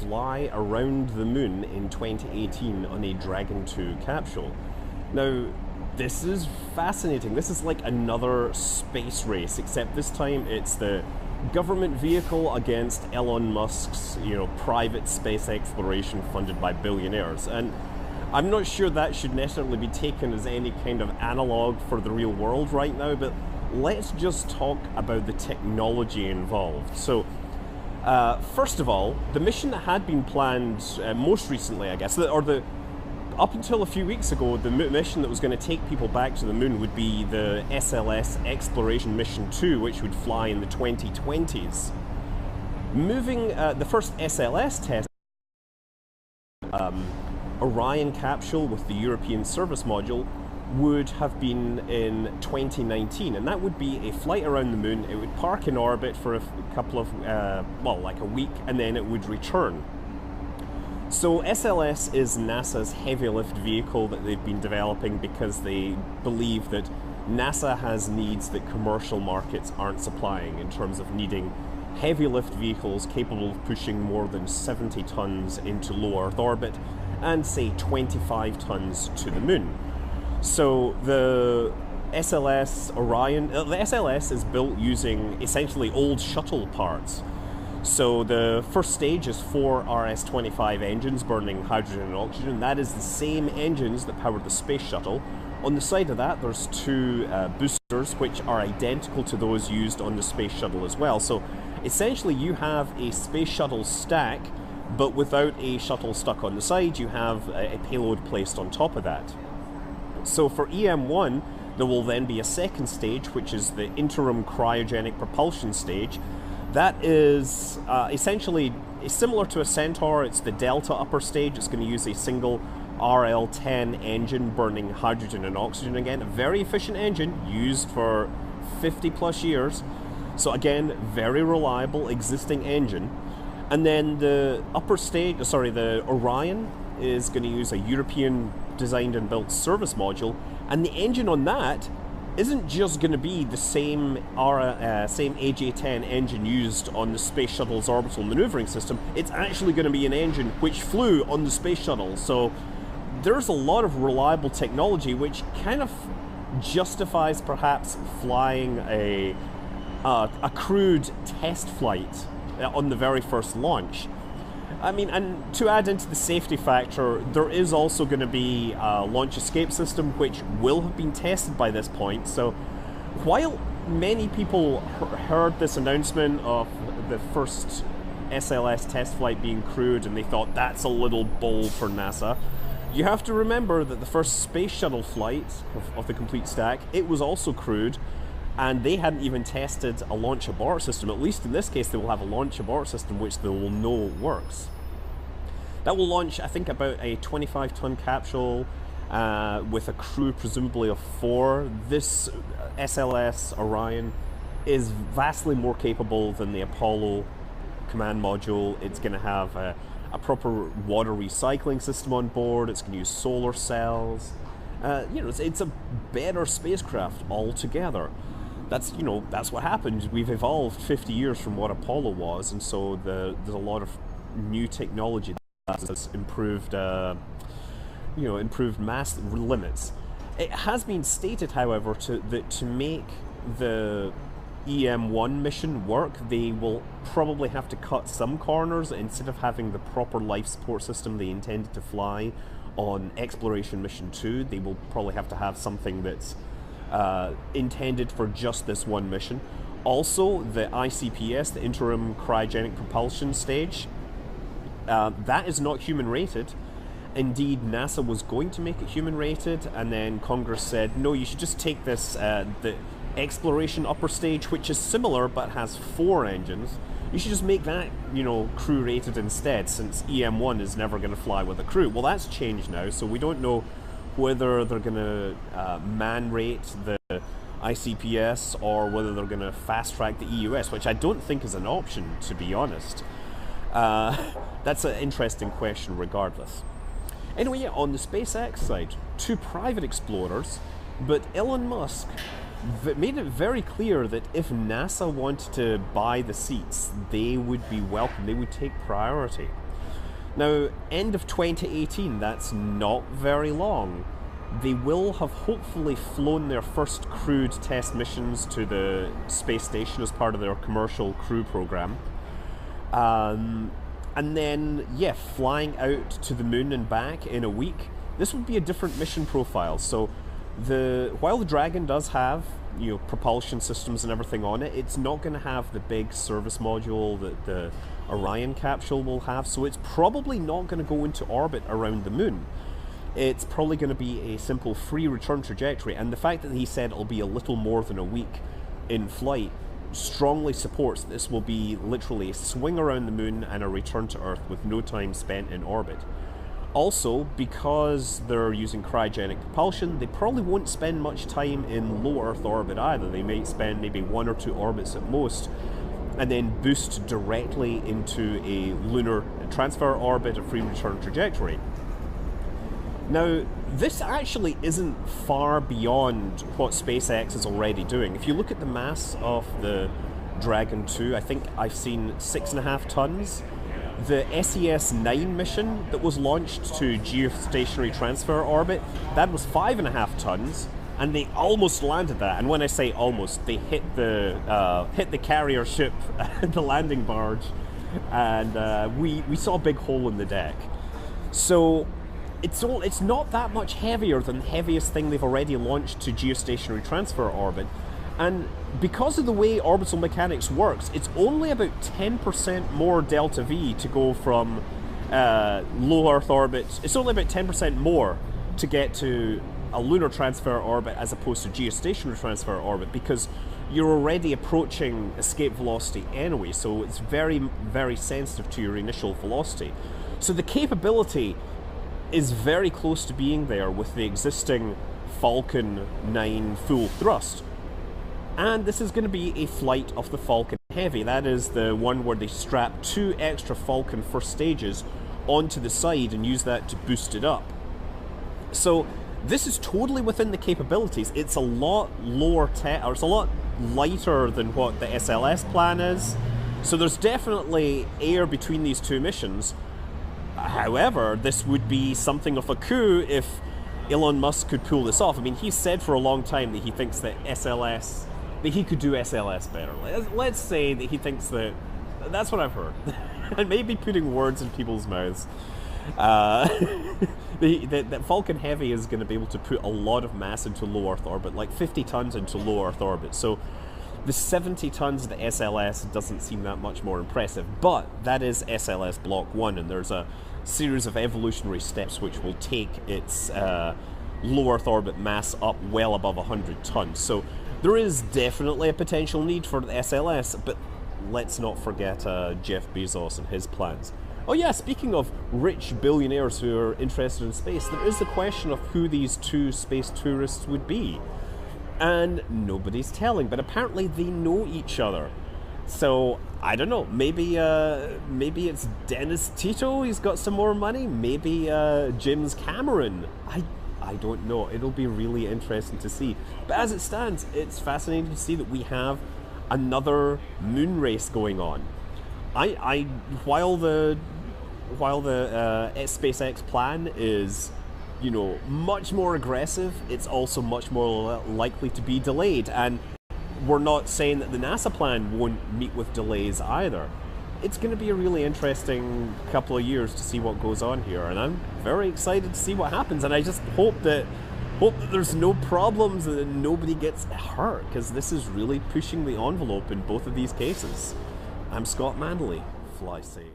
fly around the moon in 2018 on a Dragon 2 capsule. Now, this is fascinating. This is like another space race, except this time it's the government vehicle against Elon Musk's, private space exploration funded by billionaires. And I'm not sure that should necessarily be taken as any kind of analog for the real world right now, but let's just talk about the technology involved. So, first of all, the mission that had been planned most recently, I guess, up until a few weeks ago, the mission that was going to take people back to the moon would be the SLS Exploration Mission 2, which would fly in the 2020s. Moving the first SLS test, Orion capsule with the European Service Module, would have been in 2019, and that would be a flight around the moon. It would park in orbit for a couple of, like a week, and then it would return. So SLS is NASA's heavy lift vehicle that they've been developing because they believe that NASA has needs that commercial markets aren't supplying in terms of needing heavy lift vehicles capable of pushing more than 70 tons into low Earth orbit and say 25 tons to the moon. So the SLS Orion, the SLS is built using essentially old shuttle parts. So the first stage is 4 RS-25 engines burning hydrogen and oxygen. That is the same engines that powered the space shuttle. On the side of that, there's 2 boosters, which are identical to those used on the space shuttle as well. So essentially you have a space shuttle stack, but without a shuttle stuck on the side, you have a payload placed on top of that. So for EM1, there will then be a second stage, which is the interim cryogenic propulsion stage. That is essentially similar to a Centaur. It's the Delta upper stage. It's going to use a single RL-10 engine burning hydrogen and oxygen again. A very efficient engine used for 50 plus years. So again, very reliable existing engine. And then the upper stage, the Orion is going to use a European designed and built service module. And the engine on that isn't just going to be the same AJ-10 engine used on the Space Shuttle's orbital maneuvering system. It's actually going to be an engine which flew on the Space Shuttle. So there's a lot of reliable technology which kind of justifies perhaps flying a crewed test flight on the very first launch. I mean, and to add into the safety factor, there is also going to be a launch escape system which will have been tested by this point. So while many people heard this announcement of the first SLS test flight being crewed and they thought that's a little bold for NASA, you have to remember that the first space shuttle flight of the complete stack, it was also crewed, and they hadn't even tested a launch abort system. At least in this case, they will have a launch abort system which they will know works. That will launch, I think, about a 25-ton capsule with a crew presumably of 4. This SLS Orion is vastly more capable than the Apollo command module. It's going to have a proper water recycling system on board. It's going to use solar cells. It's a better spacecraft altogether. That's what happened. We've evolved 50 years from what Apollo was, and so there's a lot of new technology that's improved, improved mass limits. It has been stated, however, that to make the EM1 mission work, they will probably have to cut some corners. Instead of having the proper life support system they intended to fly on Exploration Mission 2, they will probably have to have something that's intended for just this one mission. Also, the ICPS, the Interim Cryogenic Propulsion Stage, that is not human rated. Indeed, NASA was going to make it human rated, and then Congress said, no, you should just take this, the Exploration upper stage, which is similar but has 4 engines. You should just make that, crew rated instead, since EM1 is never going to fly with a crew. Well, that's changed now, so we don't know whether they're going to man rate the ICPS or whether they're going to fast track the EUS, which I don't think is an option, to be honest. That's an interesting question regardless. Anyway, yeah, on the SpaceX side, 2 private explorers, but Elon Musk made it very clear that if NASA wanted to buy the seats, they would be welcome, they would take priority. Now, end of 2018, that's not very long. They will have hopefully flown their first crewed test missions to the space station as part of their commercial crew program. And then, yeah, flying out to the moon and back in a week. This would be a different mission profile. So, while the Dragon does have, you know, propulsion systems and everything on it, it's not going to have the big service module that the Orion capsule will have. So it's probably not going to go into orbit around the moon. It's probably going to be a simple free return trajectory. And the fact that he said it'll be a little more than a week in flight strongly supports that this will be literally a swing around the moon and a return to Earth with no time spent in orbit. Also, because they're using cryogenic propulsion, they probably won't spend much time in low Earth orbit either. They might spend maybe 1 or 2 orbits at most, and then boost directly into a lunar transfer orbit, a free return trajectory. Now, this actually isn't far beyond what SpaceX is already doing. If you look at the mass of the Dragon 2, I think I've seen 6.5 tons. The SES-9 mission that was launched to geostationary transfer orbit, that was 5.5 tons, and they almost landed that. And when I say almost, they hit the carrier ship, the landing barge, and we saw a big hole in the deck. So it's not that much heavier than the heaviest thing they've already launched to geostationary transfer orbit. And because of the way orbital mechanics works, it's only about 10% more delta V to go from low Earth orbit. It's only about 10% more to get to a lunar transfer orbit as opposed to geostationary transfer orbit, because you're already approaching escape velocity anyway, so it's very, very sensitive to your initial velocity. So the capability is very close to being there with the existing Falcon 9 full thrust. And this is going to be a flight of the Falcon Heavy. That is the one where they strap 2 extra Falcon first stages onto the side and use that to boost it up. So this is totally within the capabilities. It's a lot lower or it's a lot lighter than what the SLS plan is. So there's definitely air between these 2 missions. However, this would be something of a coup if Elon Musk could pull this off. I mean, he's said for a long time that he thinks that he could do SLS better. Let's say that he thinks that, that's what I've heard. And maybe putting words in people's mouths. That Falcon Heavy is going to be able to put a lot of mass into low Earth orbit, like 50 tons into low Earth orbit. So the 70 tons of the SLS doesn't seem that much more impressive, but that is SLS Block 1, and there's a series of evolutionary steps which will take its low Earth orbit mass up well above 100 tons. So there is definitely a potential need for the SLS, but let's not forget Jeff Bezos and his plans. Oh yeah, speaking of rich billionaires who are interested in space, there is the question of who these 2 space tourists would be. And nobody's telling, but apparently they know each other. So, I don't know, maybe it's Dennis Tito, he's got some more money, maybe James Cameron. I don't know, it'll be really interesting to see. But as it stands, it's fascinating to see that we have another moon race going on. While the SpaceX plan is, you know, much more aggressive, it's also much more likely to be delayed. And we're not saying that the NASA plan won't meet with delays either. It's going to be a really interesting couple of years to see what goes on here, and I'm very excited to see what happens. And I just hope that there's no problems and that nobody gets hurt, because this is really pushing the envelope in both of these cases. I'm Scott Manley. Fly safe.